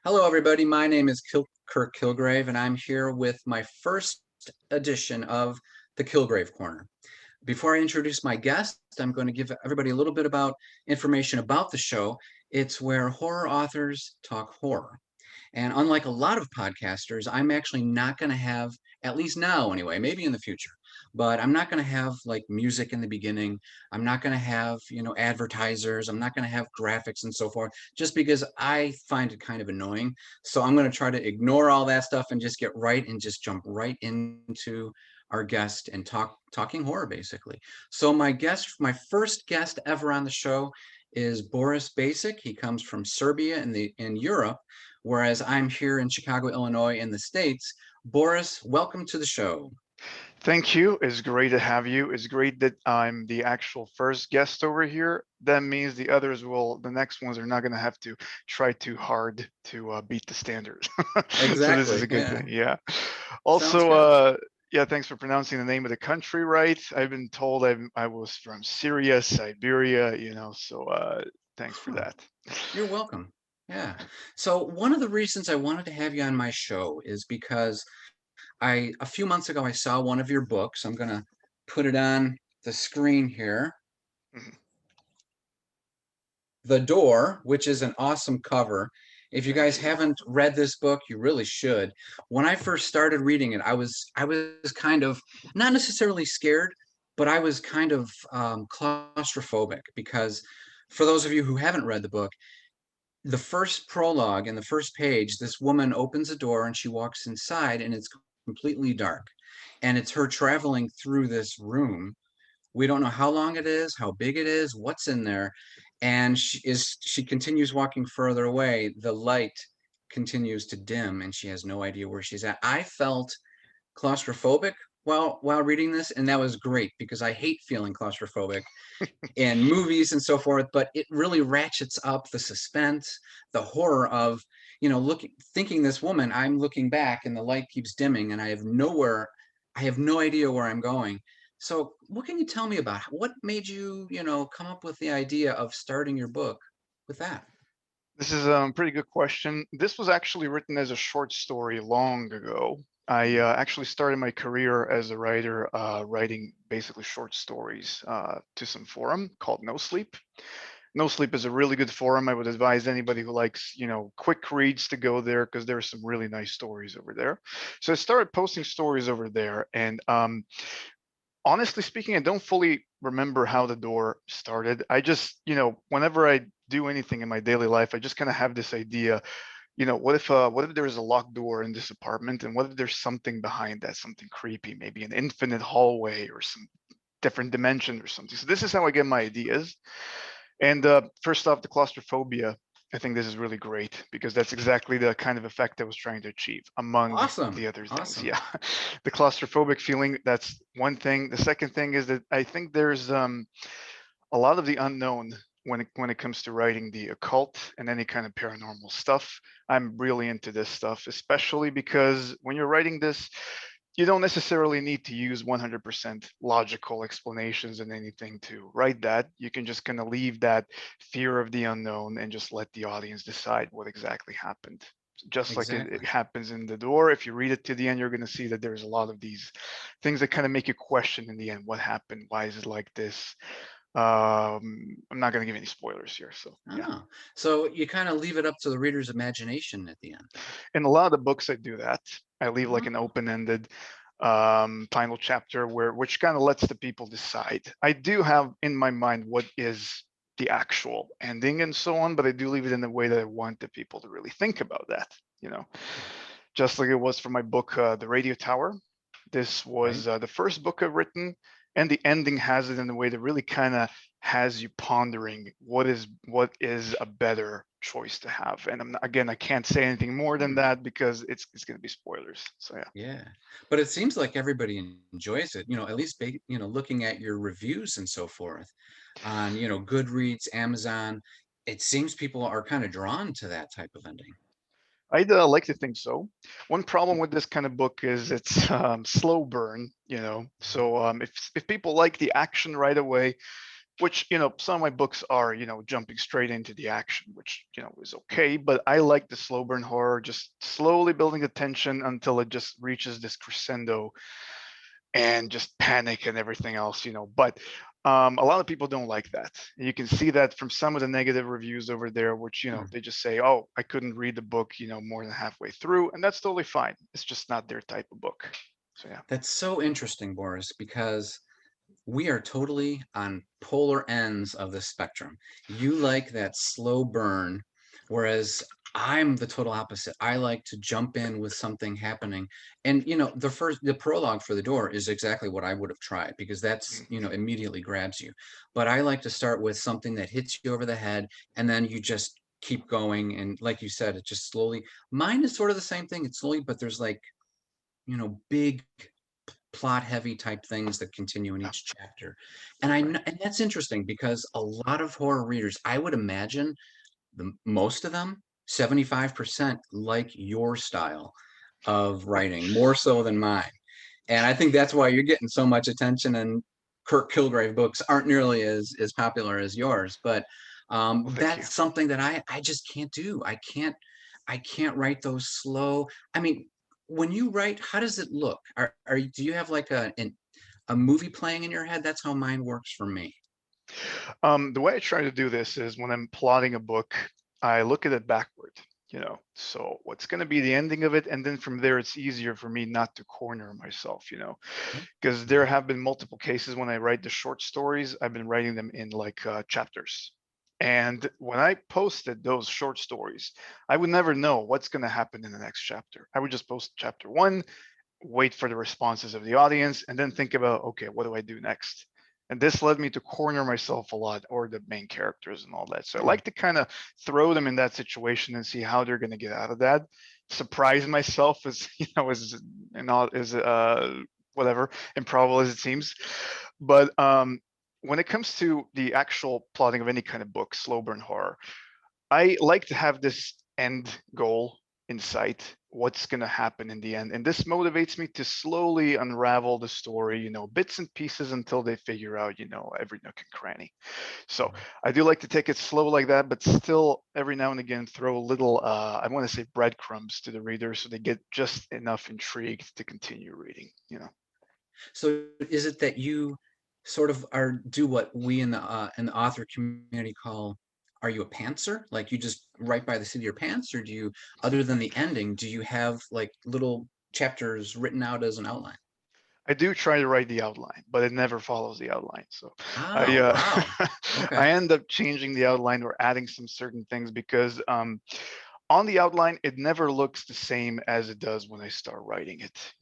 Hello, everybody. My name is Kirk Kilgrave, and I'm here with my first edition of the Kilgrave Corner. Before I introduce my guest, I'm going to give everybody a little bit about information about the show. It's where horror authors talk horror. And unlike a lot of podcasters, I'm actually not going to have, at least now anyway, maybe in the future, but I'm not going to have like music in the beginning. I'm not going to have, advertisers. I'm not going to have graphics and so forth, just because I find it kind of annoying. So I'm going to try to ignore all that stuff and just get right and just jump right into our guest and talking horror basically. So my first guest ever on the show is Boris Bacic. He comes from Serbia in Europe, whereas I'm here in Chicago, Illinois, in the States. Boris, welcome to the show. Thank you. It's great to have you. It's great that I'm the actual first guest over here. That means the next ones are not going to have to try too hard to beat the standards. So this is Exactly. a good Yeah. thing. Yeah. Sounds Also, good. yeah, thanks for pronouncing the name of the country right. I've been told I was from Syria, Siberia, so thanks for Huh. that. You're welcome. Yeah. So one of the reasons I wanted to have you on my show is because a few months ago I saw one of your books. I'm gonna put it on the screen here. Mhm. The Door, which is an awesome cover. If you Thank guys you. haven't read this book, you really should. When I first started reading it, I was kind of not necessarily scared, but I was kind of claustrophobic because for those of you who haven't read the book, the first prologue and the first page, this woman opens a door and she walks inside and it's completely dark. And it's her traveling through this room. We don't know how long it is, how big it is, what's in there. And she continues walking further away. The light continues to dim and she has no idea where she's at. I felt claustrophobic while reading this, and that was great because I hate feeling claustrophobic in movies and so forth, but it really ratchets up the suspense, the horror of, looking thinking this woman, I'm looking back and the light keeps dimming and I have no idea where I'm going. So what can you tell me about what made you, come up with the idea of starting your book with that? This is a pretty good question. This was actually written as a short story long ago. I actually started my career as a writer, writing basically short stories to some forum called No Sleep. No Sleep is a really good forum. I would advise anybody who likes, quick reads to go there because there are some really nice stories over there. So I started posting stories over there, and honestly speaking, I don't fully remember how the door started. I just, whenever I do anything in my daily life, I just kind of have this idea, what if there is a locked door in this apartment, and what if there's something behind that, something creepy, maybe an infinite hallway or some different dimension or something. So this is how I get my ideas. And first off, the claustrophobia. I think this is really great because that's exactly the kind of effect I was trying to achieve, among Awesome. the other things. Awesome. Yeah, the claustrophobic feeling. That's one thing. The second thing is that I think there's a lot of the unknown when it comes to writing the occult and any kind of paranormal stuff. I'm really into this stuff, especially because when you're writing this, you don't necessarily need to use 100% logical explanations and anything to write that. You can just kind of leave that fear of the unknown and just let the audience decide what exactly happened. Just like it Exactly. happens in the door, if you read it to the end, you're going to see that there's a lot of these things that kind of make you question in the end what happened, why is it like this. I'm not going to give any spoilers here, so yeah. Oh, so you kind of leave it up to the reader's imagination at the end then. In a lot of the books, I do that. I leave like an Oh, open-ended final chapter which kind of lets the people decide. I do have in my mind what is the actual ending and so on, but I do leave it in a way that I want the people to really think about that. You know, just like it was for my book, The Radio Tower. This right. was the first book I've written, and the ending has it in a way that really kind of has you pondering what is a better choice to have. And again, I can't say anything more than Hmm. that because it's going to be spoilers. So yeah. Yeah, but it seems like everybody enjoys it, at least looking at your reviews and so forth on, Goodreads, Amazon, it seems people are kind of drawn to that type of ending. I'd like to think so. One problem with this kind of book is it's slow burn, So if people like the action right away, which, some of my books are, jumping straight into the action, which, is okay. But I like the slow burn horror, just slowly building the tension until it just reaches this crescendo and just panic and everything else, But a lot of people don't like that. You can see that from some of the negative reviews over there, which, Mm. they just say, oh, I couldn't read the book, more than halfway through. And that's totally fine. It's just not their type of book. So, yeah. That's so interesting, Boris, because we are totally on polar ends of the spectrum. You like that slow burn, whereas I'm the total opposite. I like to jump in with something happening. And the prologue for the door is exactly what I would have tried, because that's, Mhm. immediately grabs you. But I like to start with something that hits you over the head, and then you just keep going. And like you said, it just slowly, mine is sort of the same thing. It's slowly, but there's like, big plot heavy type things that continue in Yeah, each chapter. right. And that's interesting, because a lot of horror readers, I would imagine most of them, 75%, like your style of writing more so than mine. And I think that's why you're getting so much attention, and Kirk Kilgrave books aren't nearly as popular as yours. But Well, thank you. that's something that I just can't do. I can't write those slow. I mean, when you write, how does it look? Do you have like a movie playing in your head? That's how mine works for me. The way I try to do this is when I'm plotting a book, I look at it backward, So what's going to be the ending of it? And then from there, it's easier for me not to corner myself, because there Mhm. have been multiple cases when I write the short stories, I've been writing them in like chapters. And when I posted those short stories, I would never know what's going to happen in the next chapter. I would just post chapter one, wait for the responses of the audience, and then think about, okay, what do I do next? And this led me to corner myself a lot, or the main characters and all that. So I Hmm. like to kind of throw them in that situation and see how they're going to get out of that. Surprise myself as as and all as whatever improbable as it seems. But when it comes to the actual plotting of any kind of book, slow burn horror, I like to have this end goal in sight, what's going to happen in the end. And this motivates me to slowly unravel the story, bits and pieces until they figure out, every nook and cranny. So I do like to take it slow like that, but still every now and again throw a little, I want to say breadcrumbs to the reader so they get just enough intrigued to continue reading. So is it that you sort of do what we in the author community call, are you a pantser? Like you just write by the seat of your pants, or do you, other than the ending, do you have like little chapters written out as an outline? I do try to write the outline, but it never follows the outline. So I Oh, wow. Okay. I end up changing the outline or adding some certain things because on the outline, it never looks the same as it does when I start writing it,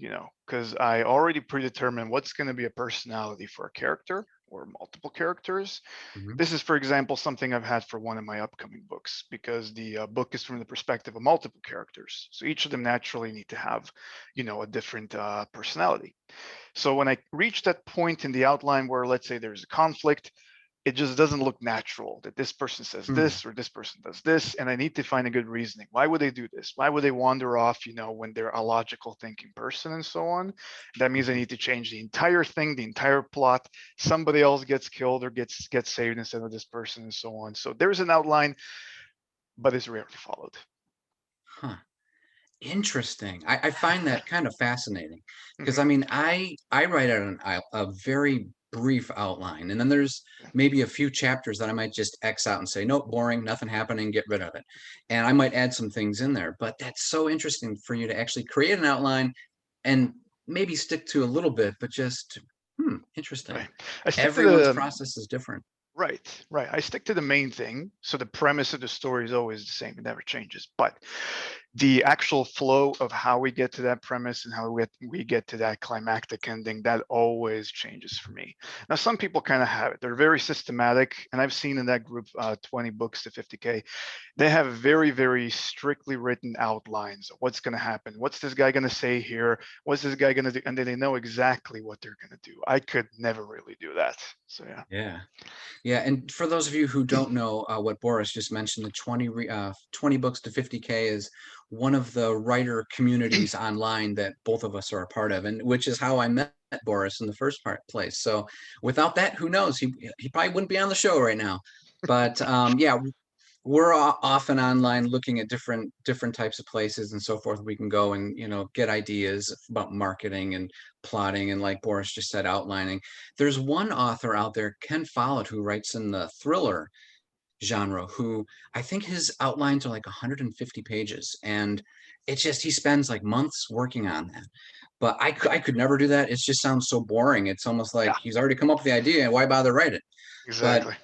because I already predetermine what's going to be a personality for a character or multiple characters. Mhm. This is, for example, something I've had for one of my upcoming books because the book is from the perspective of multiple characters. So each of them naturally need to have, a different personality. So when I reach that point in the outline where, let's say, there's a conflict, it just doesn't look natural that this person says Mm. this or this person does this, and I need to find a good reasoning. Why would they do this? Why would they wander off, when they're a logical thinking person and so on? That means I Mhm. need to change the entire thing, the entire plot. Somebody else gets killed or gets saved instead of this person and so on. So there's an outline, but it's rarely followed. Huh. Interesting. I find that kind of fascinating, because Mhm. I mean, I write out a very brief outline, and then there's maybe a few chapters that I might just X out and say, nope, boring, nothing happening, get rid of it. And I might add some things in there, but that's so interesting for you to actually create an outline and maybe stick to a little bit, but just, interesting. Right. I stick to Everyone's the process is different. Right, right. I stick to the main thing. So the premise of the story is always the same. It never changes. But the actual flow of how we get to that premise and how we get to that climactic ending, that always changes for me. Now, some people kind of have it. They're very systematic. And I've seen in that group, 20 books to 50K, they have very, very strictly written outlines of what's going to happen. What's this guy going to say here? What's this guy going to do? And then they know exactly what they're going to do. I could never really do that. So, yeah. Yeah. Yeah, and for those of you who don't know what Boris just mentioned, the 20 books to 50K is one of the writer communities online that both of us are a part of, and which is how I met Boris in the first place. So without that, who knows? He probably wouldn't be on the show right now. But yeah, we're often online looking at different types of places and so forth. We can go and get ideas about marketing and plotting, and like Boris just said, outlining. There's one author out there, Ken Follett, who writes in the thriller genre, who I think his outlines are like 150 pages, and it's just he spends like months working on that. But I could never do that. It just sounds so boring. It's almost like Yeah, he's already come up with the idea, and why bother write it? But exactly.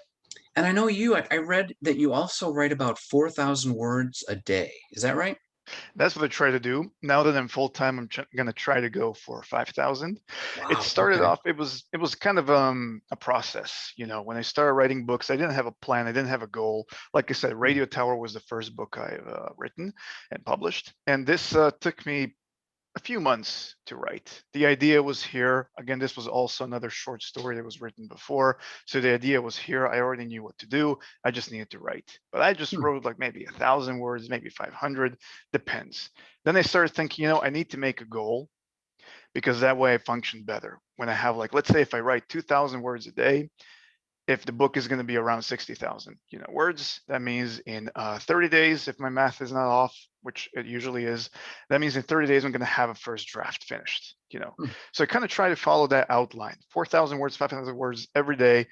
and I know I read that you also write about 4,000 words a day. Is that right? That's what I try to do. Now that I'm full time, I'm going to try to go for 5,000. It Wow. started Okay. off, it was kind of a process. When I started writing books, I didn't have a plan. I didn't have a goal. Like I said, Hmm. Radio Tower was the first book I've written and published. And this took me a few months to write. The idea was here. Again, this was also another short story that was written before. So the idea was here. I already knew what to do. I just needed to write. But I just Hmm. wrote like maybe 1,000 words, maybe 500, depends. Then I started thinking, I need to make a goal because that way I function better. When I have, like, let's say if I write 2,000 words a day, if the book is going to be around 60,000 words, that means in 30 days, if my math is not off, which it usually is, that means in 30 days I'm going to have a first draft finished. Hmm. So I kind of try to follow that outline: 4,000 words, 5,000 words every day.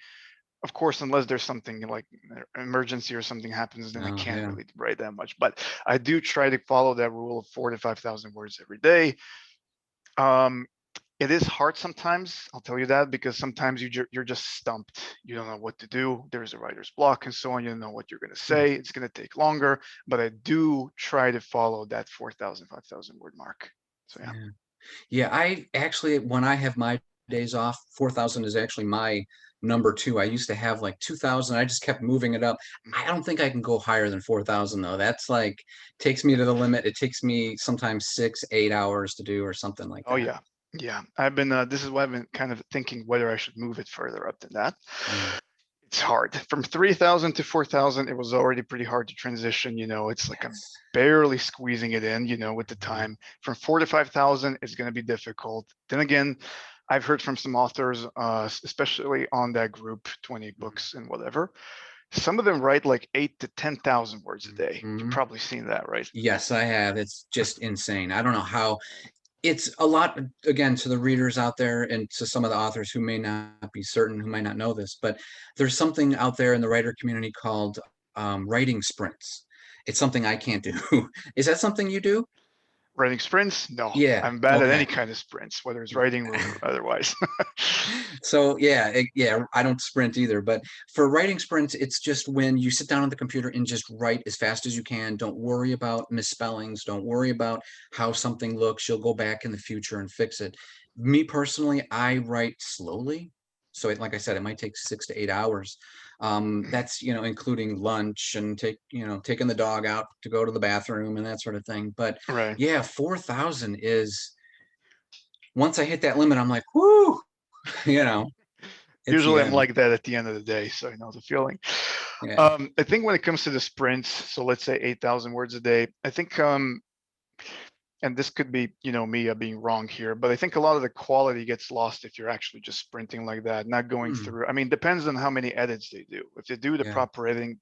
Of course, unless there's something like an emergency or something happens, then I Oh, can't yeah. really write that much, but I do try to follow that rule of 4 to 5,000 words every day. um, it is hard sometimes, I'll tell you that, because sometimes you're just stumped. You don't know what to do. There's a writer's block and so on. You don't know what you're going to Hmm. say. It's going to take longer, but I do try to follow that 4,000, 5,000 word mark. So yeah. Yeah. Yeah. I actually, when I have my days off, 4,000 is actually my number two. I used to have like 2,000. I just kept moving it up. I don't think I can go higher than 4,000 though. That's like takes me to the limit. It takes me sometimes 6, 8 hours to do or something like Oh that. yeah. Yeah. I've been, this is why I've been kind of thinking whether I should move it further up than that. Yeah. It's hard. From 3,000 to 4,000, it was already pretty hard to transition. It's like I'm Yes. barely squeezing it in, with the Mhm. time. From 4 to 5,000, it's going to be difficult. Then again, I've heard from some authors, especially on that group, 20 Mhm. books and whatever. Some of them write like 8 to 10,000 words a day. You've Mhm. probably seen that, right? Yes, I have. It's just insane. I don't know how. It's a lot, again, to the readers out there and to some of the authors who may not be certain, who might not know this, but there's something out there in the writer community called writing sprints. It's something I can't do. Is that something you do? Writing sprints? No, Yeah. I'm bad at any Okay. kind of sprints, whether it's writing or otherwise. So yeah, yeah, I don't sprint either, but for writing sprints, it's just when you sit down on the computer and just write as fast as you can. Don't worry about misspellings. Don't worry about how something looks. You'll go back in the future and fix it. Me personally, I write slowly. So like I said, it might take 6 to 8 hours. That's, including lunch and taking the dog out to go to the bathroom and that sort of thing. But Right. yeah, 4,000 is, once I hit that limit, I'm like, whoo, you know, it's the Usually I'm end. like that at the end of the day, so I know the feeling. Yeah. I think when it comes to the sprints, so let's say 8,000 words a day, I think, and this could be, me being wrong here, but I think a lot of the quality gets lost if you're actually just sprinting like that, not going Hmm. through. I mean, depends on how many edits they do. If they do the Yeah. proper editing,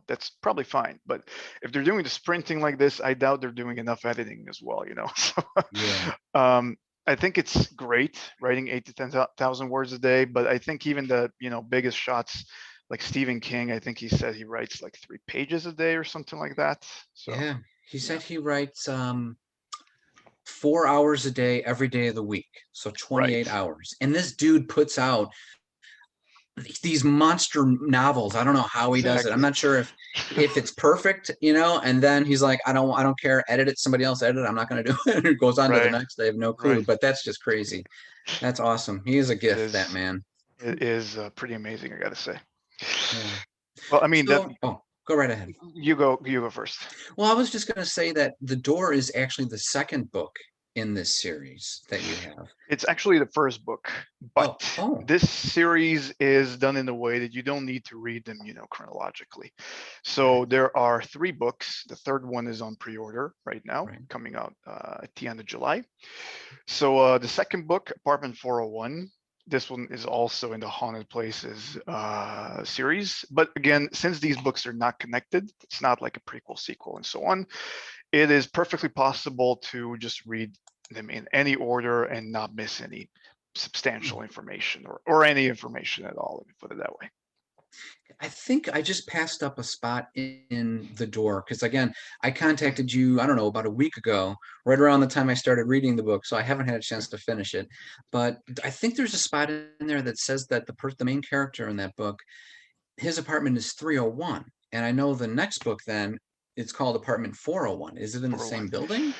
that's probably fine. But if they're doing the sprinting like this, I doubt they're doing enough editing as well. So, Yeah. um, I think it's great writing 8 to 10,000 words a day, but I think even the biggest shots, like Stephen King, I think he said he writes like 3 pages a day or something like that. So Yeah. He yeah, said he writes 4 hours a day every day of the week. So 28 right, hours. And this dude puts out these monster novels. I don't know how he does it. I'm exactly. not sure if it's perfect, and then he's like, I don't care, edit it, somebody else edit it. I'm not gonna do it. And it goes on to the Right, next. I have no clue. right. But that's just crazy. That's awesome. He is a It gift, that is. man. It is pretty amazing, I gotta say. Yeah. Well, I mean that. So, oh, go right ahead. You go. You go first. Well, I was just going to say that The Door is actually the second book in this series that you have? It's actually the first book, Oh, but oh, this series is done in a way that you don't need to read them, chronologically. So right, there are 3 books. The third one is on pre-order right now, right. coming out at the end of July. So the second book, Apartment 401, this one is also in the Haunted Places series. But again, since these books are not connected, it's not like a prequel, sequel, and so on, it is perfectly possible to just read them in any order and not miss any substantial information or any information at all, let me put it that way. I think I just passed up a spot in the door because, again, I Mm, contacted you, I don't know, about a week ago, right around the time I started reading the book. So I haven't had a okay. chance to finish it. But I think there's a spot in there that says that the main character in that book, his apartment is 301. And I know the next book then it's called Apartment 401. Is it in the 401. same building?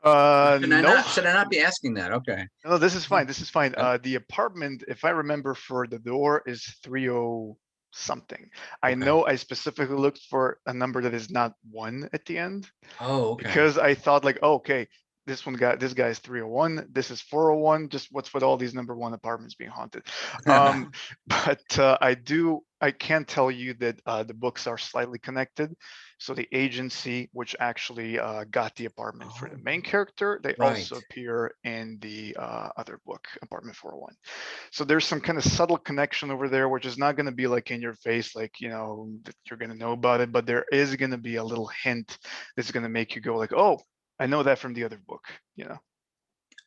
No, Should I not be asking that? Okay. no, this is fine. This is fine. Uh, The apartment, if I remember, for the door is 30 something. I Okay. know I specifically looked for a number that is not 1 at the end, Oh, okay. because I thought like, oh, okay, this guy is 301, this is 401, just what's with all these number 1 apartments being haunted. But I can tell you that the books are slightly connected. So the agency, which actually got the apartment for the Oh, main character, they right. also appear in the other book, Apartment 401. So there's some kind of subtle connection over there, which is not going to be like in your face, like, that you're going to know about it, but there is going to be a little hint that's going to make you go like, oh, I know that from the other book.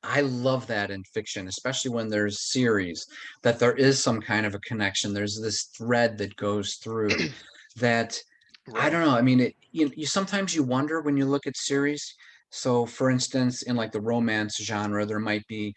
I love that in fiction, especially when there's series, that there is some kind of a connection. There's this thread that goes through that. I Right. don't know. I mean, you sometimes you wonder when you look at series. So, for instance, in like the romance genre, there might be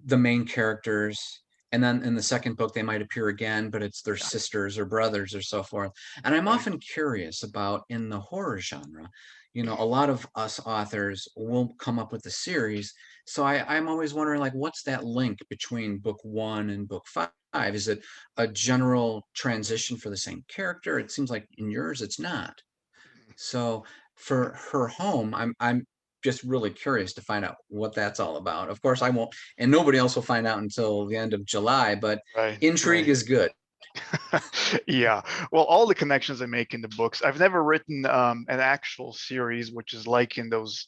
the main characters, and then in the second book they might appear again, but it's their Yeah. sisters or brothers or so forth. And I'm Right. often curious about in the horror genre, a lot of us authors will come up with a series. So I'm always wondering, like, what's that link between book one and book five? Is it a general transition for the same character? It seems like in yours it's not. So for her home, I'm just really curious to find out what that's all about. Of course, I won't, and nobody else will find out until the end of July, but Right. intrigue Right. is good. Yeah. Well, all the connections I make in the books, I've never written an actual series, which is like in those,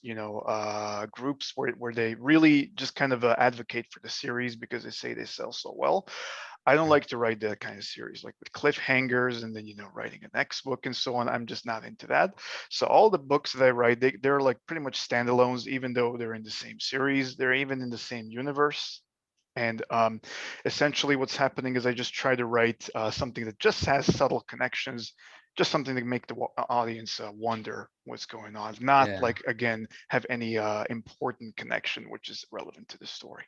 groups where they really just kind of advocate for the series because they say they sell so well. I don't like to write that kind of series, like with cliffhangers and then, writing a next book and so on. I'm just not into that. So all the books that I write, they're like pretty much standalones, even though they're in the same series. They're even in the same universe. And essentially what's happening is I just try to write something that just has subtle connections, just something to make the audience wonder what's going on, not Yeah. like, again, have any important connection, which is relevant to the story.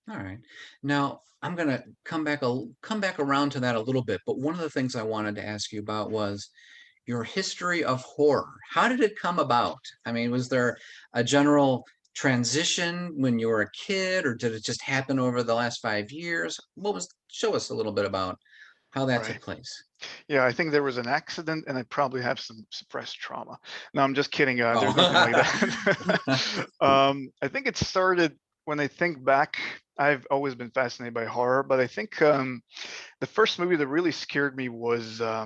All right. Now I'm gonna come back around to that a little bit, but one of the things I wanted to ask you about was your history of horror. How did it come about? I mean, was there a general transition when you were a kid, or did it just happen over the last 5 years? Show us a little bit about how that Right. took place. Yeah, I think there was an accident and I probably have some suppressed trauma. No, I'm just kidding. There's nothing like Oh, that. I think it started when I think back. I've always been fascinated by horror, but I think the first movie that really scared me was I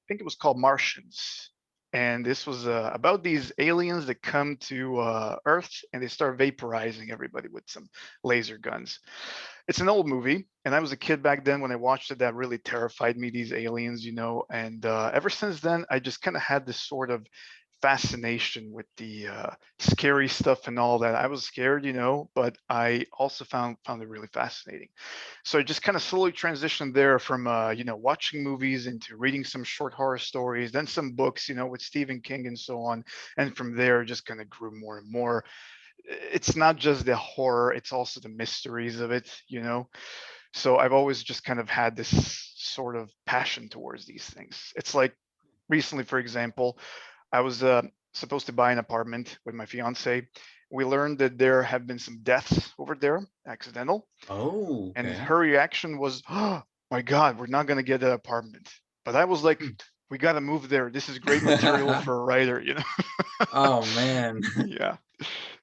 think it was called Martians. And this was about these aliens that come to Earth and they start vaporizing everybody with some laser guns. It's an old movie, and I was a kid back then when I watched it. That really terrified me, these aliens. And ever since then, I just kind of had this sort of fascination with the scary stuff and all that. I was scared, but I also found it really fascinating. So I just kind of slowly transitioned there from watching movies into reading some short horror stories, then some books, with Stephen King and so on. And from there, just kind of grew more and more. It's not just the horror, it's also the mysteries of it. So I've always just kind of had this sort of passion towards these things. It's like recently, for example, I was supposed to buy an apartment with my fiance. We learned that there have been some deaths over there, accidental. oh, And okay. her reaction was, oh my God, we're not going to get that apartment. But I was like, we got to move there. This is great material for a writer. Oh man. Yeah.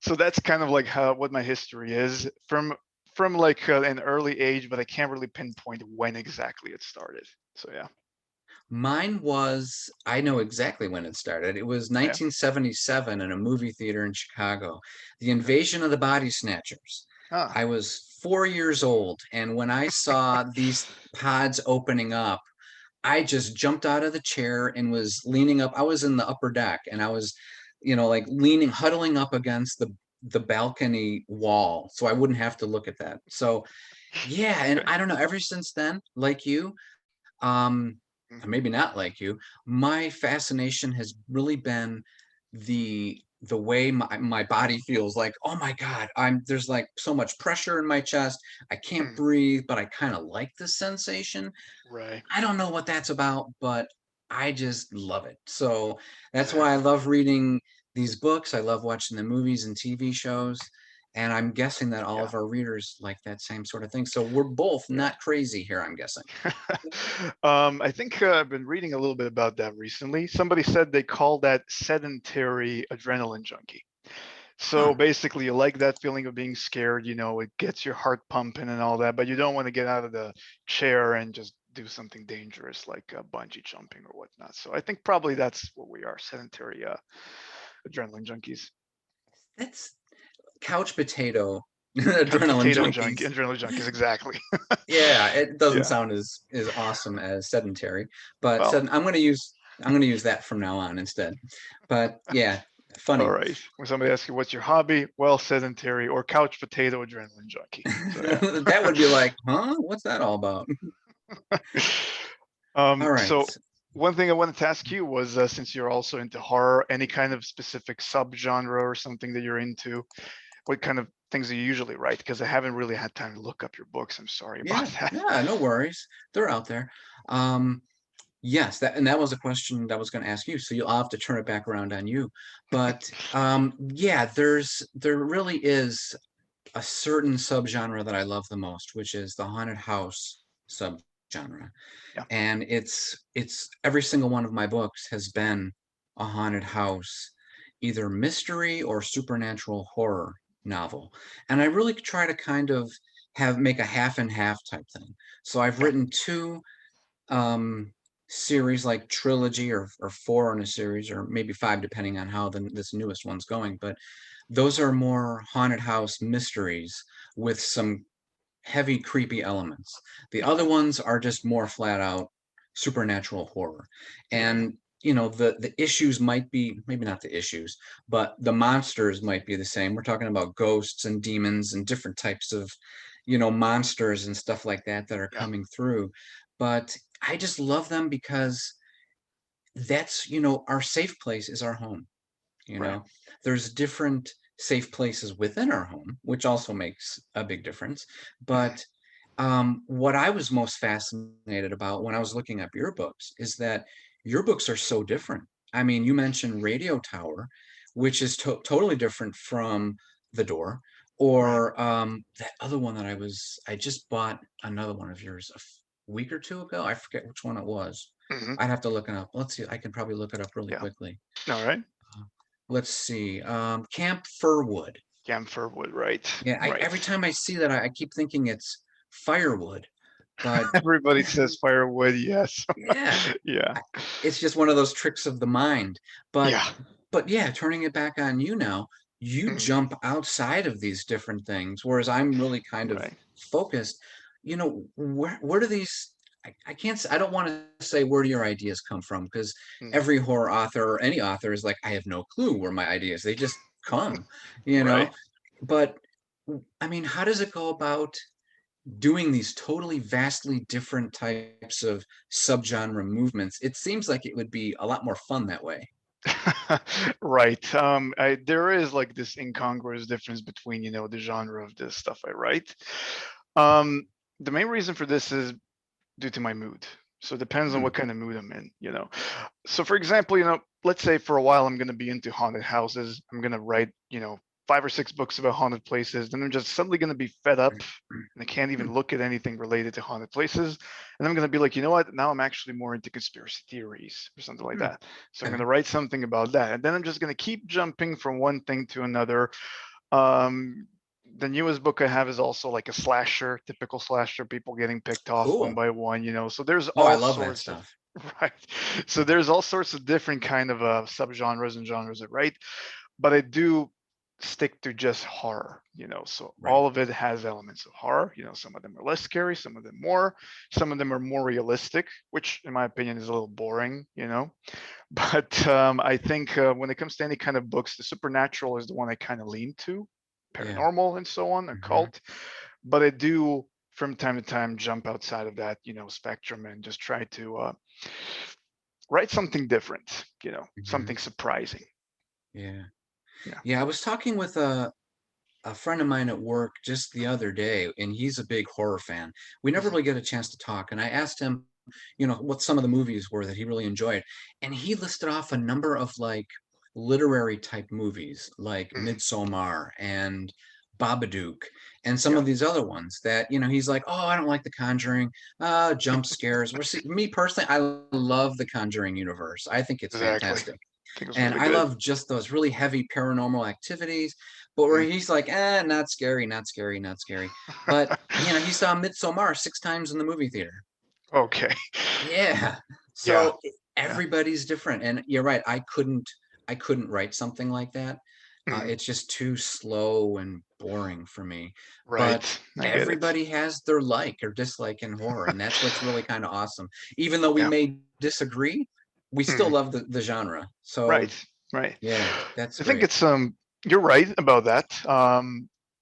So that's kind of like what my history is from like an early age, but I can't really pinpoint when exactly it started. So yeah. Mine was, I know exactly when it started. It was Oh, yeah. 1977 in a movie theater in Chicago, The Okay. Invasion of the Body Snatchers. Ah. I was 4 years old, and when I saw these pods opening up, I just jumped out of the chair and was leaning up. I was in the upper deck, and I was, like leaning, huddling up against the balcony wall, so I wouldn't have to look at that. So yeah, and Okay. I don't know. Ever since then, like you, um, Mhm. and maybe not like you, my fascination has really been the way my body feels. Like, oh my God, there's like so much pressure in my chest. I can't Hmm. breathe, but I kind of like the sensation. Right. I don't know what that's about, but I just love it. So that's why I Exactly. love reading these books. I love watching the movies and TV shows. And I'm guessing that all Yeah. of our readers like that same sort of thing. So we're both Yeah. not crazy here, I'm guessing. I think I've been reading a little bit about that recently. Somebody said they call that sedentary adrenaline junkie. So Huh. basically, you like that feeling of being scared, it gets your heart pumping and all that, but you don't want to get out of the chair and just do something dangerous like bungee jumping or whatnot. So I think probably that's what we are, sedentary adrenaline junkies. That's couch potato Couch adrenaline potato junkie, junkies. adrenaline junkies, exactly. Yeah, it doesn't Yeah. sound as awesome as sedentary, but Well, I'm gonna use that from now on instead. But yeah, all funny. right. When somebody asks you what's your hobby, well, sedentary or couch potato adrenaline junkie. So yeah. That would be like, huh? What's that all about? All right. So one thing I wanted to ask you was, since you're also into horror, any kind of specific subgenre or something that you're into, what kind of things do you usually write? Because I haven't really had time to look up your books. I'm sorry about Yeah, that. yeah, no worries. They're out there. Um, yes, that was a question that I was going to ask you, so you'll have to turn it back around on you. But yeah, there really is a certain subgenre that I love the most, which is the haunted house subgenre. Yeah. And it's every single one of my books has been a haunted house, either mystery or supernatural horror novel. And I really try to kind of make a half and half type thing. So I've Yeah. written two um series, like trilogy, or four in a series, or maybe five depending on how this newest one's going, but those are more haunted house mysteries with some heavy creepy elements. The other Okay. ones are just more flat out supernatural horror. Right. And the issues might be, maybe not the issues, but the monsters might be the same. We're talking about ghosts and demons and different types of monsters and stuff like that are Yeah. coming through. But I just love them because that's, our safe place is our home. you Right. know there's different safe places within our home, which also makes a big difference. Mhm. But what I was most fascinated about when I was looking up your books is that your books are so different. I mean, you mentioned Radio Tower, which is totally different from The Door, Right. or that other one that I just bought another one of yours week or two ago. I forget which one it was. Hmm. I'd have to look it up. Let's see. I can probably look it up really Yeah. quickly. All right. Let's see. Camp Firwood. Camphor wood. Right. Yeah, Right. every time I see that, I keep thinking it's firewood, but Everybody says firewood. Yes. yeah, Yeah. I- it's just one of those tricks of the mind. But Yeah. but yeah, turning it back on you now, you Mhm. jump outside of these different things, whereas I'm really kind of Right. focused. Where do these? I can't. I don't want to say where do your ideas come from, because Mhm. every horror author or any author is like, I have no clue where my ideas. They just come, you Right. know. But I mean, how does it go about doing these totally vastly different types of subgenre movements? It seems like it would be a lot more fun that way. Right. There is like this incongruous difference between, the genre of the stuff I write. Um, the main reason for this is due to my mood. So it depends on Hmm. what kind of mood I'm in. So for example, let's say for a while I'm going to be into haunted houses. I'm going to write, 5 or 6 books about haunted places. Then I'm just suddenly going to be fed up and I can't Hmm. even look at anything related to haunted places. And I'm going to be like, you know what? Now I'm actually more into conspiracy theories or something like Hmm. that. So I'm going Okay. to write something about that. And then I'm just going to keep jumping from one thing to another. The newest book I have is also like a slasher, typical slasher, people getting picked off one Cool. by one, you know. So there's Oh, I all love that sorts of stuff. right. So there's all sorts of different kind of subgenres and genres, right? But I do stick to just horror, you know. So Right. all of it has elements of horror. You know, some of them are less scary, some of them more, some of them are more realistic, which in my opinion is a little boring, you know. But I think when it comes to any kind of books, the supernatural is the one I kind of lean to, Yeah. paranormal and so on, Hmm. occult. But I do from time to time jump outside of that, you know, spectrum and just try to write something different, you know, Hmm. something surprising. Yeah. Yeah. Yeah. I was talking with a friend of mine at work just the other day, and he's a big horror fan. We never Mhm. really get a chance to talk, and I asked him, what some of the movies were that he really enjoyed, and he listed off a number of like literary type movies, like Mhm. Midsommar and Babadook, and some Yeah, of these other ones that he's like, oh, I don't like The Conjuring, jump scares. Me personally, I love the Conjuring universe. I think it's exactly. fantastic. I think it was And really I good. love just those really heavy paranormal activities, but where Mhm. he's like, not scary, not scary, not scary. But he saw Midsommar 6 times in the movie theater. Okay. Yeah. Yeah. So Yeah. everybody's different. And you're right, I couldn't write something like that. Mhm. It's just too slow and boring for me. But Right. I get it. everybody has their like or dislike in horror, and that's what's really kind of awesome. Even though we Yeah. may disagree, we still Mhm. love the genre. So Right. Right. yeah, that's I think great. it's you're right about that.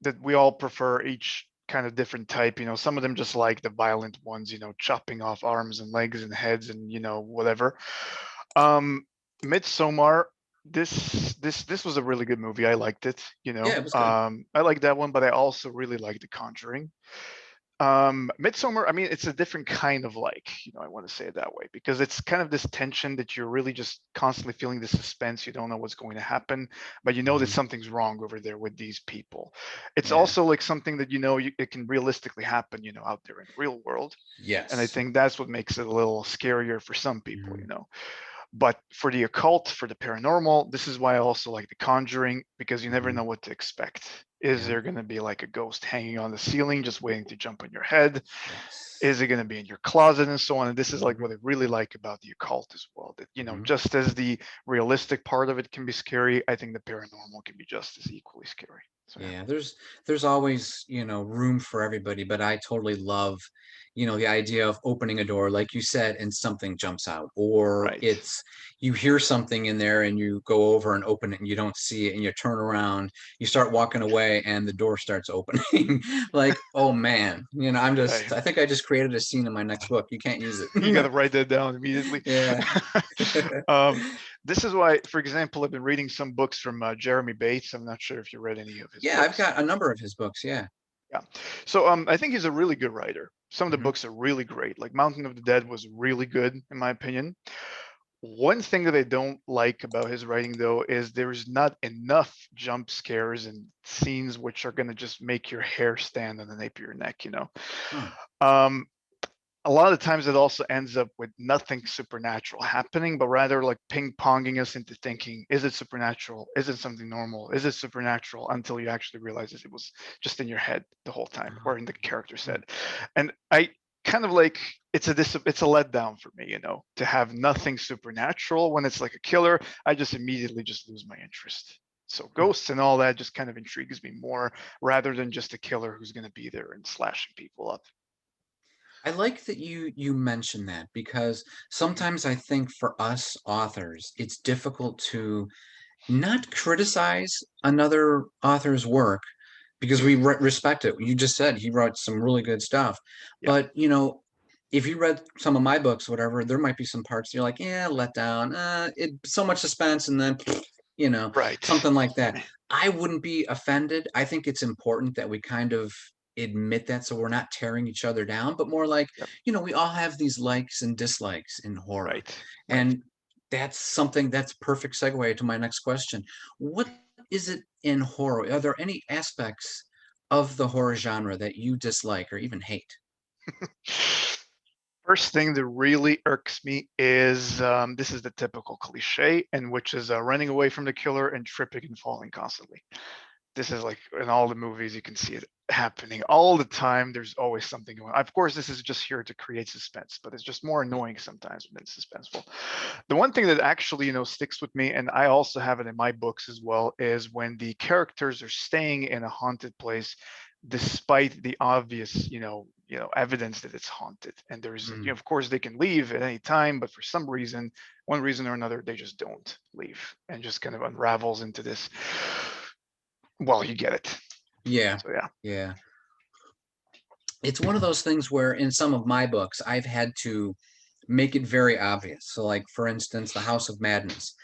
That we all prefer each kind of different type. You know, some of them just like the violent ones, you know, chopping off arms and legs and heads and you know, whatever. Um Midsommar, this was a really good movie. I liked it, you Yeah, know. it was good. I like that one, but I also really like The Conjuring. Midsummer, I mean, it's a different kind of like, you know, I want to say it that way because it's kind of this tension that you're really just constantly feeling the suspense. You don't know what's going to happen, but you know that Hmm. something's wrong over there with these people. It's Yeah. also like something that you know it can realistically happen, you know, out there in the real world. And I Yes. think that's what makes it a little scarier for some people, you Hmm. know. But for the occult, for the paranormal, this is why I also like The Conjuring because you never Hmm. know what to expect. Is Yeah. there going to be like a ghost hanging on the ceiling just waiting to jump on your head? Yes. Is it going to be in your closet and so on? And this is like Hmm. what I really like about the occult as well. That, you know, Hmm. just as the realistic part of it can be scary, I think the paranormal can be just as equally scary. So yeah. Yeah, there's always, room for everybody, but I totally love, the idea of opening a door, like you said, and something jumps out, or Right. it's you hear something in there and you go over and open it and you don't see it and you turn around, you start walking away and the door starts opening. Like, oh man, Hey, I think I just created a scene in my next book. You can't use you got it. to write that down immediately. Yeah. um, this is why, for example, I've been reading some books from Jeremy Bates. I'm not sure if you read any of his Yeah, I've books. got a number of his books. Yeah. Yeah. So I think he's a really good writer. Some of the Hmm. books are really great. Like Mountain of the Dead was really good, in my opinion. One thing that I don't like about his writing, though, is there's not enough jump scares and scenes which are going to just make your hair stand on the nape of your neck, you know. Huh. Um, a lot of times it also ends up with nothing supernatural happening, but rather like ping ponging us into thinking, is it supernatural? Is it something normal? Is it supernatural? Until you actually realize it was just in your head the whole time, or in the character's Hmm. head. And I kind of like it's a letdown for me, you know, to have nothing supernatural when it's like a killer. I just immediately just lose my interest. So Huh. ghosts and all that just kind of intrigues me more rather than just a killer who's going to be there and slashing people up. I like that you mentioned that because sometimes I think for us authors, it's difficult to not criticize another author's work because we Mhm. respect it. You just said he wrote some really good stuff, Yeah. but if you read some of my books, whatever, there might be some parts you're like, yeah, let down. It so much suspense, and then Right. something like that. I wouldn't be offended. I think it's important that we kind of admit that so we're not tearing each other down, but more like, Yep. we all have these likes and dislikes in horror. Right. Right. And that's something that's perfect segue to my next question. What is it in horror? Are there any aspects of the horror genre that you dislike or even hate? First thing that really irks me is this is the typical cliche, and which is running away from the killer and tripping and falling constantly. this is like in all the movies, you can see it happening all the time. There's always something going on. Of course, this is just here to create suspense, but it's just more annoying sometimes when it's suspenseful. The one thing that actually, sticks with me, and I also have it in my books as well, is when the characters are staying in a haunted place despite the obvious, evidence that it's haunted. And there's, Mm. of course, they can leave at any time, but for some reason, one reason or another, they just don't leave and just kind of unravels into this. Well, you get it. Yeah, So yeah. yeah. It's one of those things where in some of my books, I've had to make it very obvious. So, like, for instance, The House of Madness.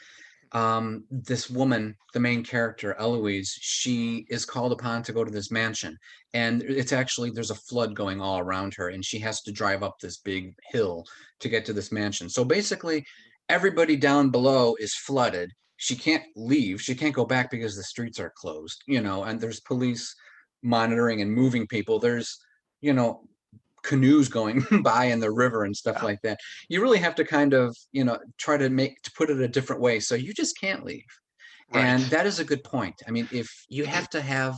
This woman, the main character, Eloise, she is called upon to go to this mansion. And it's actually, there's a flood going all around her, and she has to drive up this big hill to get to this mansion. So basically, everybody down below is flooded. She can't leave. She can't go back because the streets are closed, and there's police monitoring and moving people. There's, you know, canoes going by in the river and stuff Yeah. like that. You really have to kind of, try to put it a different way. So you just can't leave. And Right. that is a good point. I mean, if you have to have,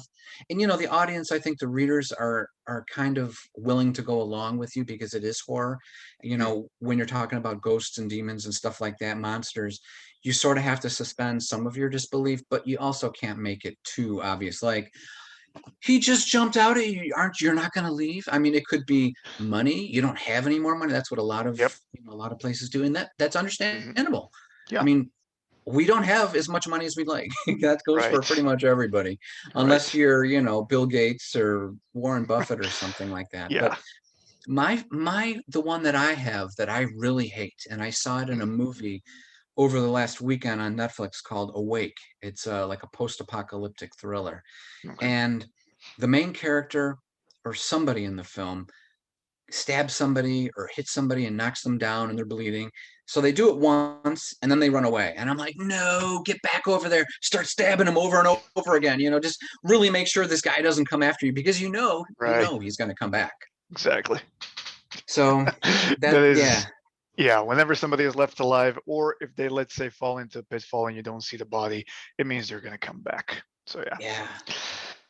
and the audience, I think the readers are kind of willing to go along with you because it is horror. When you're talking about ghosts and demons and stuff like that, monsters, you sort of have to suspend some of your disbelief, but you also can't make it too obvious. Like, he just jumped out at you. You're not going to leave? I mean, it could be money. You don't have any more money. That's what a lot of, Yep. a lot of places do. And that's Hmm. understandable. I Yeah. mean, we don't have as much money as we'd like. That goes for pretty Right. much everybody, unless Right. you're, Bill Gates or Warren Buffett or something like that. But Yeah. the one that I have that I really hate, and I saw it in a Mhm. movie over the last weekend on Netflix called Awake. It's like a post-apocalyptic thriller. Okay. And the main character or somebody in the film stabs somebody or hits somebody and knocks them down and they're bleeding. So they do it once and then they run away. And I'm like, no, get back over there. Start stabbing him over and over again. Just really make sure this guy doesn't come after you because Right. he's going to come back. Exactly. So That yeah, is, yeah, whenever somebody is left alive, or if they, let's say, fall into a pitfall and you don't see the body, it means they're going to come back. So yeah. yeah.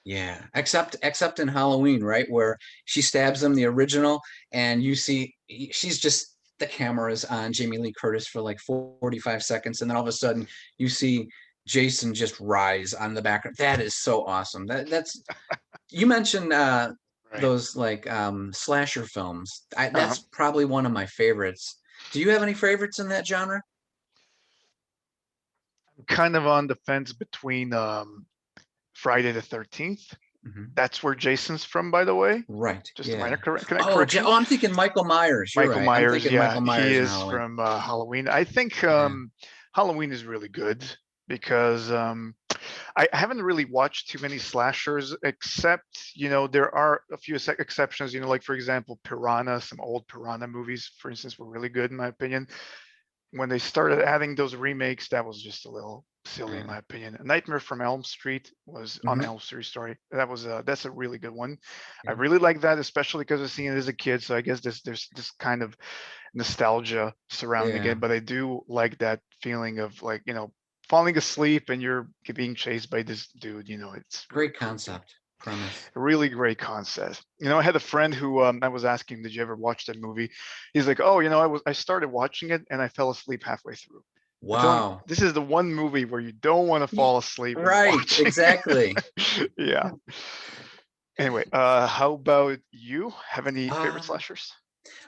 Yeah, except in Halloween, right, where she stabs him, the original, and you see she's just the camera is on Jamie Lee Curtis for like 45 seconds, and then all of a sudden you see Jason just rise on the background. That is so awesome. That's you mentioned Right. those like slasher films. Uh-huh. That's probably one of my favorites. Do you have any favorites in that genre? I'm kind of on the fence between Friday the 13th. Mhm. That's where Jason's from, by the way. Right. Just a minor Yeah. correction. I'm thinking Michael Myers. You're Michael right. I'm Myers, thinking yeah, Michael he Myers and is Halloween. from Halloween. I think Yeah. Halloween is really good because I haven't really watched too many slashers, except there are a few exceptions. Like for example, Piranha. Some old Piranha movies, for instance, were really good in my opinion. When they started adding those remakes, that was just a little silly in Yeah. my opinion. A Nightmare from Elm Street was on Mhm. Elm Street story. That's a really good one. I Yeah. really like that, especially because I've seen it as a kid. So I guess there's this kind of nostalgia surrounding Yeah. it. But I do like that feeling of like falling asleep and you're being chased by this dude. It's really Great creepy. concept, premise. A really great concept. I had a friend who I was asking, did you ever watch that movie? He's like, oh, I started watching it and I fell asleep halfway through. I told him Wow. this is the one movie where you don't want to Ye fall asleep when you're Right, watching exactly. it. Yeah. Anyway, how about you? Have any favorite Um, slashers?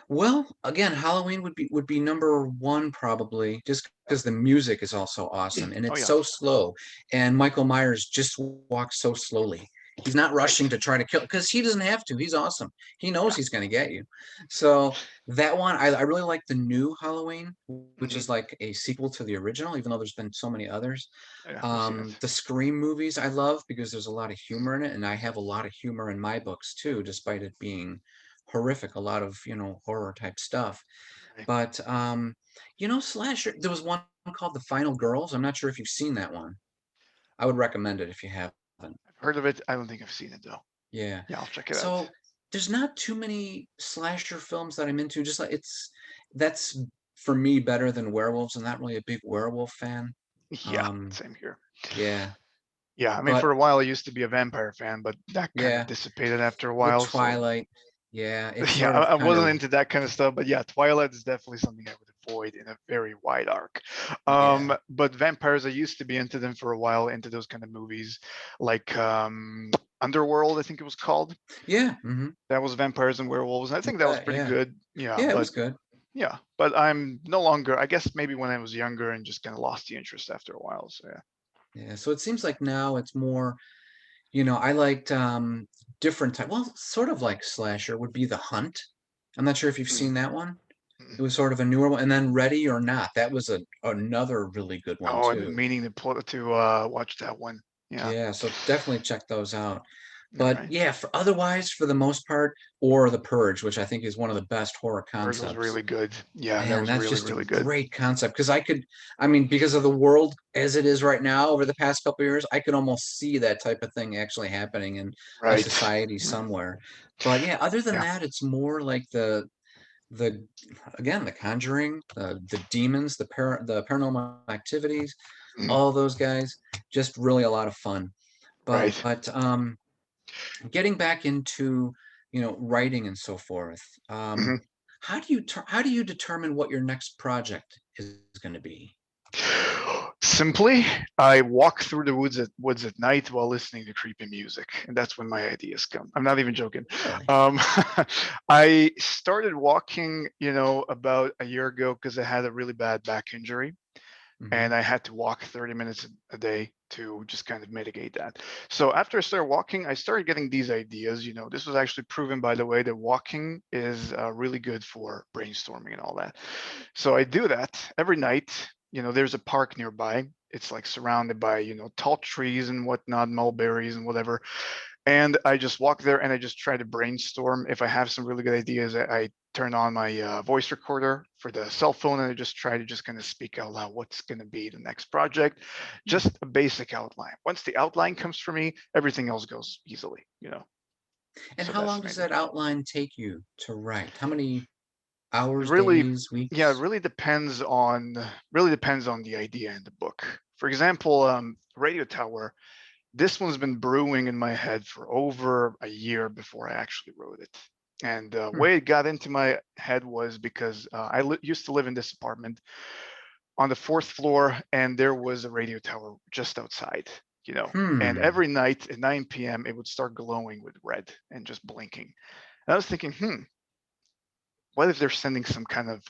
well, again, Halloween would be number one probably, just because the music is also awesome and Oh it's yeah, so slow. And Michael Myers just walks so slowly. He's not rushing right. to try to kill because he doesn't have to. He's awesome. He knows Yeah. he's going to get you. So that one, I really like the new Halloween, which Hmm. is like a sequel to the original, even though there's been so many others. Yeah, I've seen it. The Scream movies I love because there's a lot of humor in it, and I have a lot of humor in my books too, despite it being horrific, a lot of, horror type stuff. Right. But slasher, there was one called The Final Girls. I'm not sure if you've seen that one. I would recommend it if you haven't. I've heard of it. I don't think I've seen it though. Yeah. Yeah, I'll check it out. So there's not too many slasher films that I'm into. Just like that's for me better than werewolves. I'm not really a big werewolf fan. Yeah, Um, same here. yeah. Yeah, I mean, But for a while I used to be a vampire fan, but that kind of yeah, dissipated after a with while. So Twilight, yeah, it's yeah, sort of I kind wasn't of, into that kind of stuff, but yeah, Twilight is definitely something I would avoid in a very wide arc. yeah, But vampires, I used to be into them for a while, into those kind of movies, like Underworld, I think it was called. yeah, That was vampires and werewolves. And I think that was pretty yeah, good. Yeah, yeah, it but was good. yeah, but I'm no longer. I guess maybe when I was younger and just kind of lost the interest after a while. So yeah. Yeah, so it seems like now it's more, I liked different type. Well, sort of like slasher would be The Hunt. I'm not sure if you've Mm, seen that one. mm. It was sort of a newer one, and then Ready or Not. That was another really good one Oh, I've been too. meaning to watch that one. Yeah. Yeah, so definitely check those out. All But right. yeah, for otherwise, for the most part, or The Purge, which I think is one of the best horror Purge was concepts. really good. Yeah, that Man, was that's really, just a really good. great concept because I mean, because of the world as it is right now over the past couple of years, I could almost see that type of thing actually happening in a Right. society Mm, somewhere. But yeah, other than yeah. that, it's more like the again, the Conjuring, the demons, the paranormal activities, Mm, all those guys, just really a lot of fun. right. But getting back into writing and so forth, Mhm. how do you determine what your next project is going to be? Simply, I walk through the woods at night while listening to creepy music, and that's when my ideas come. I'm not even joking. Really? Um, I started walking, about a year ago because I had a really bad back injury, Hmm. and I had to walk 30 minutes a day to just kind of mitigate that. So after I started walking, I started getting these ideas. This was actually proven, by the way, that walking is really good for brainstorming and all that. So I do that every night. There's a park nearby. It's like surrounded by, tall trees and whatnot, mulberries and whatever. And I just walk there and I just try to brainstorm. If I have some really good ideas, I turn on my voice recorder for the cell phone and I just try to just kind of speak out loud what's going to be the next project. Just a basic outline. Once the outline comes for me, everything else goes easily. And So how that's long the main does thing. that outline take you to write? How many hours, Really, days, yeah, it weeks? really depends on the idea in the book. For example, Radio Tower, this one's been brewing in my head for over a year before I actually wrote it. And the Hmm. way it got into my head was because used to live in this apartment on the fourth floor, and there was a radio tower just outside. And Hmm. every night at 9 p.m., it would start glowing with red and just blinking. And I was thinking, what if they're sending some kind of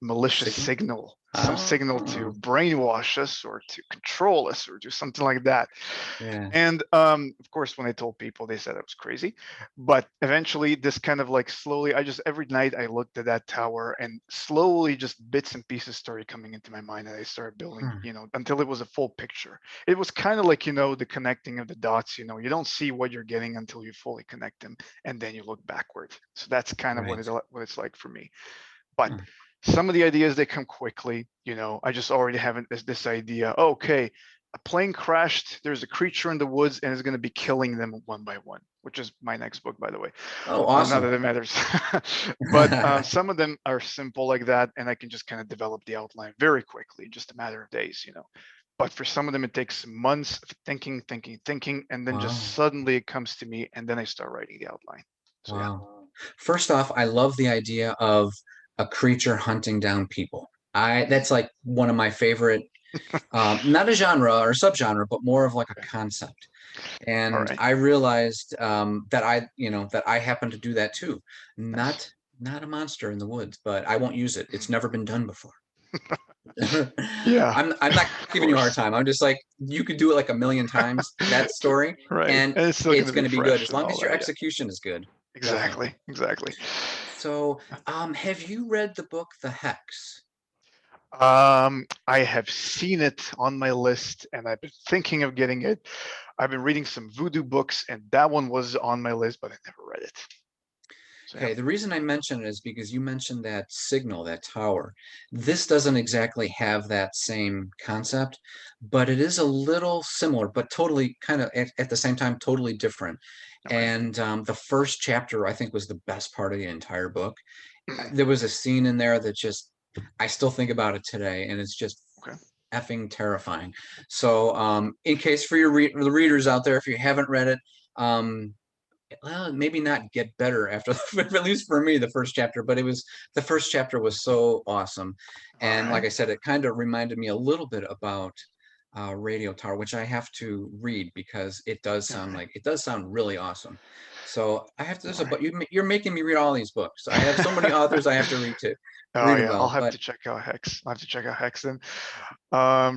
malicious Signal? signal, some signal to Oh, brainwash us or to control us or do something like that? yeah. And of course, when I told people, they said I was crazy. But eventually, this kind of like slowly, every night I looked at that tower and slowly just bits and pieces started coming into my mind and I started building, Hmm. until it was a full picture. It was kind of like, the connecting of the dots, you don't see what you're getting until you fully connect them and then you look backward. So that's kind of Right. what it's like for me. But Huh. some of the ideas, they come quickly. I just already have this idea. Okay, a plane crashed. There's a creature in the woods, and it's going to be killing them one by one, which is my next book, by the way. Oh, Not awesome. that it matters, but some of them are simple like that, and I can just kind of develop the outline very quickly, just a matter of days. But for some of them, it takes months of thinking, thinking, thinking, and then just Wow. suddenly it comes to me, and then I start writing the outline. So yeah. Wow. First off, I love the idea of a creature hunting down people. Mm, That's like one of my favorite, not a genre or subgenre, but more of like a okay. concept. All And right. I realized that I happen to do that too. Nice. Not a monster in the woods, but I won't use it. Mm. It's never been done before. Yeah, I'm not of giving you a hard course. time. I'm just like you could do it like a million times that story, Right. and And it's still going it's to be going to be good fresh as and long all as your that. Yeah. execution is good. Definitely. Exactly. Exactly. So, have you read the book The Hex? I have seen it on my list and I've been thinking of getting it. I've been reading some voodoo books and that one was on my list, but I never read it. So yeah. Okay, the reason I mention it is because you mentioned that signal, that tower. This doesn't exactly have that same concept, but it is a little similar, but totally kind of at the same time, totally different. Okay. And the first chapter, I think, was the best part of the entire book. There was a scene in there that just, I still think about it today, and it's just Okay. effing terrifying. So in case for the readers out there, if you haven't read it, well, maybe not get better after at least for me, the first chapter, but the first chapter was so awesome. All And like right. I said, it kind of reminded me a little bit about Radio Tower, which I have to read because it does sound really awesome. So I have to, All right. but you're making me read all these books. I have so many authors I have to Oh read yeah, I'll about, have but to check out Hex. I'll have to check out Hex then.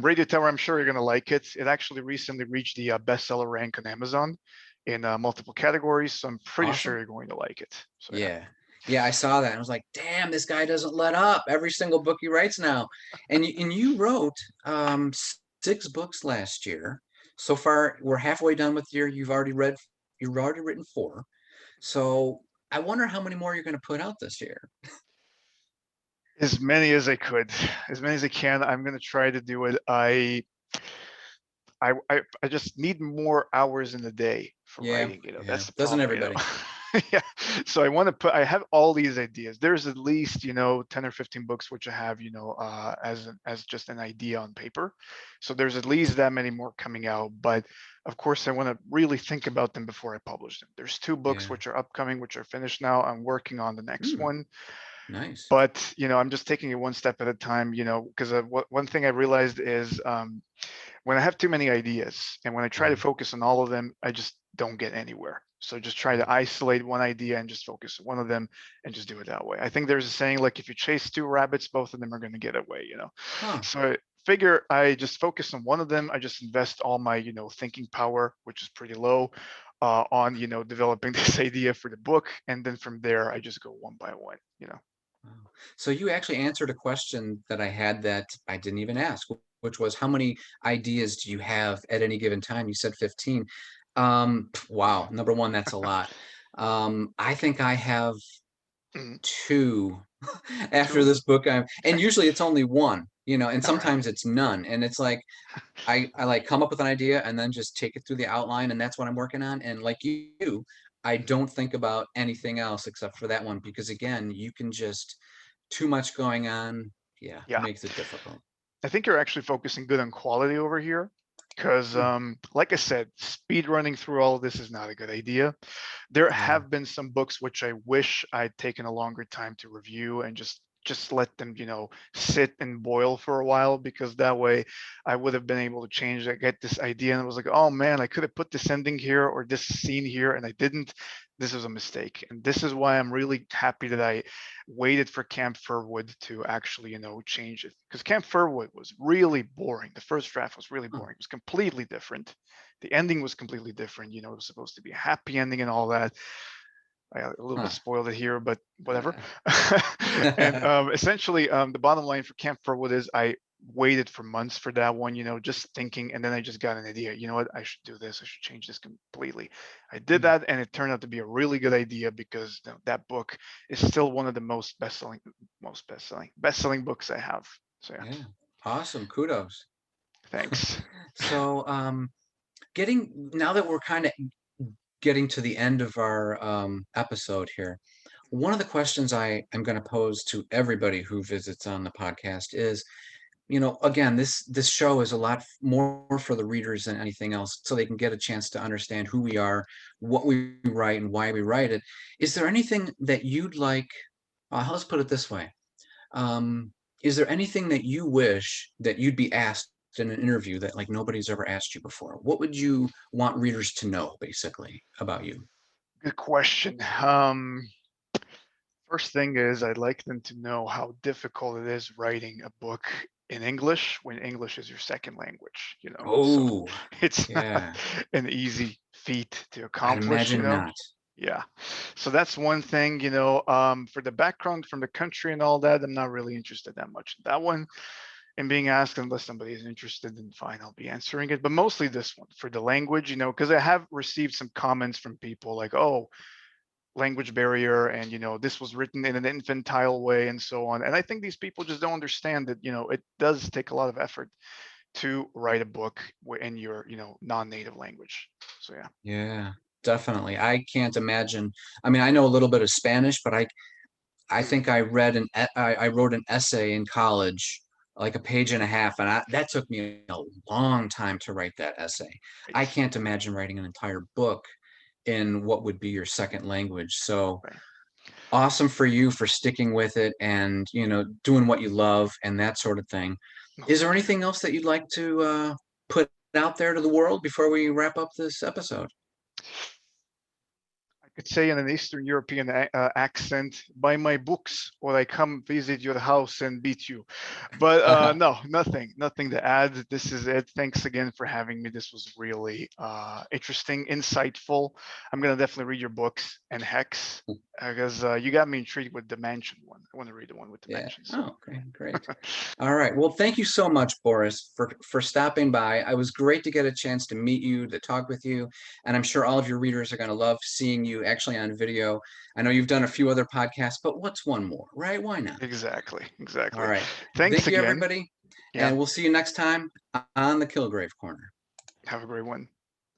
Radio Tower, I'm sure you're gonna like it. It actually recently reached the bestseller rank on Amazon in multiple categories, so I'm pretty sure awesome. you're going to like it. So yeah. Yeah. Yeah, I saw that. And I was like, damn, this guy doesn't let up. Every single book he writes now. And you wrote 6 books last year. So far, we're halfway done with the year. You've already written 4. So I wonder how many more you're going to put out this year. As many as I could, as many as I can. I'm gonna try to do it. I just need more hours in the day for Yeah, writing, yeah. that's the Doesn't problem, everybody? Yeah. So I have all these ideas. There's at least, 10 or 15 books which I have, as just an idea on paper. So there's at least that many more coming out. But of course, I want to really think about them before I publish them. There's 2 books Yeah. which are upcoming, which are finished now. I'm working on the next Hmm, one. nice. But, I'm just taking it one step at a time, because one thing I realized is when I have too many ideas and when I try to Mhm. focus on all of them, I just don't get anywhere. So just try to isolate one idea and just focus on one of them and just do it that way. I think there's a saying like if you chase 2 rabbits, both of them are going to get away. Huh. So I figure I just focus on one of them. I just invest all my, thinking power, which is pretty low, on, developing this idea for the book. And then from there, I just go one by one. Wow. So you actually answered a question that I had that I didn't even ask, which was how many ideas do you have at any given time? You said 15. Wow. Number one, that's a lot. I think I have Mhm. 2 after 2? this book. And Okay. usually it's only one, and All right. sometimes it's none. And it's like I like come up with an idea and then just take it through the outline, and that's what I'm working on. And like you, I Mhm. don't think about anything else except for that one because again, you can just too much going on, yeah, Yeah. makes it difficult. I think you're actually focusing good on quality over here because, Hmm, like I said, speed running through all of this is not a good idea. There yeah, have been some books which I wish I'd taken a longer time to review and just let them, sit and boil for a while because that way I would have been able to change it, get this idea, and it was like, oh man, I could have put this ending here or this scene here, and I didn't. This is a mistake, and this is why I'm really happy that I waited for Camp Furwood to actually, change it. Because Camp Furwood was really boring. The first draft was really huh, boring. It was completely different. The ending was completely different. It was supposed to be a happy ending and all that. I a little bit huh. spoiled it here, but whatever. Uh, And essentially, the bottom line for Camp Furwood is I waited for months for that one, just thinking, and then I just got an idea. You know what? I should do this. I should change this completely. I did hmm, that, and it turned out to be a really good idea because that book is still one of the best-selling books I have. So yeah, yeah, awesome, kudos. thanks. So getting now that we're kind of getting to the end of our episode here, one of the questions I am going to pose to everybody who visits on the podcast is, again, this show is a lot more for the readers than anything else, so they can get a chance to understand who we are, what we write, and why we write it. Is there anything that you'd like? Let's put it this way. Um, is there anything that you wish that you'd be asked in an interview that like nobody's ever asked you before? What would you want readers to know, basically, about you? Good question. First thing is I'd like them to know how difficult it is writing a book in English when English is your second language. So Oh, it's not yeah, an easy feat to I'd accomplish. imagine not. Yeah. So that's one thing, for the background from the country and all that, I'm not really interested that much in that one. And being asked unless somebody is interested, then fine, I'll be answering it. But mostly this one for the language, because I have received some comments from people like, oh, language barrier and this was written in an infantile way and so on, and I think these people just don't understand that it does take a lot of effort to write a book in your non-native language. So yeah. Yeah, definitely. I can't imagine. I mean, I know a little bit of Spanish, but I Mhm. think I wrote an essay in college like a page and a half, and that took me a long time to write that essay. I Right. can't imagine writing an entire book in what would be your second language. So Right. awesome for you for sticking with it and, doing what you love and that sort of thing. No, Is there thank you. anything else that you'd like to put out there to the world before we wrap up this episode? I could say in an Eastern European accent, buy my books or I come visit your house and beat you. But no, nothing to add. This is it. Thanks again for having me. This was really interesting, insightful. I'm going to definitely read your books and Hex because you got me intrigued with Dimension one. I want to read the one with Yeah. Dimensions. Oh, okay, great. All right. Well, thank you so much, Boris, for stopping by. It was great to get a chance to meet you, to talk with you, and I'm sure all of your readers are going to love seeing you actually on video. I know you've done a few other podcasts, but what's one more, right? Why not? Exactly. All Exactly. right. Thanks Thank you, again. everybody, Yeah. and we'll see you next time on the Kilgrave Corner. Have a great one.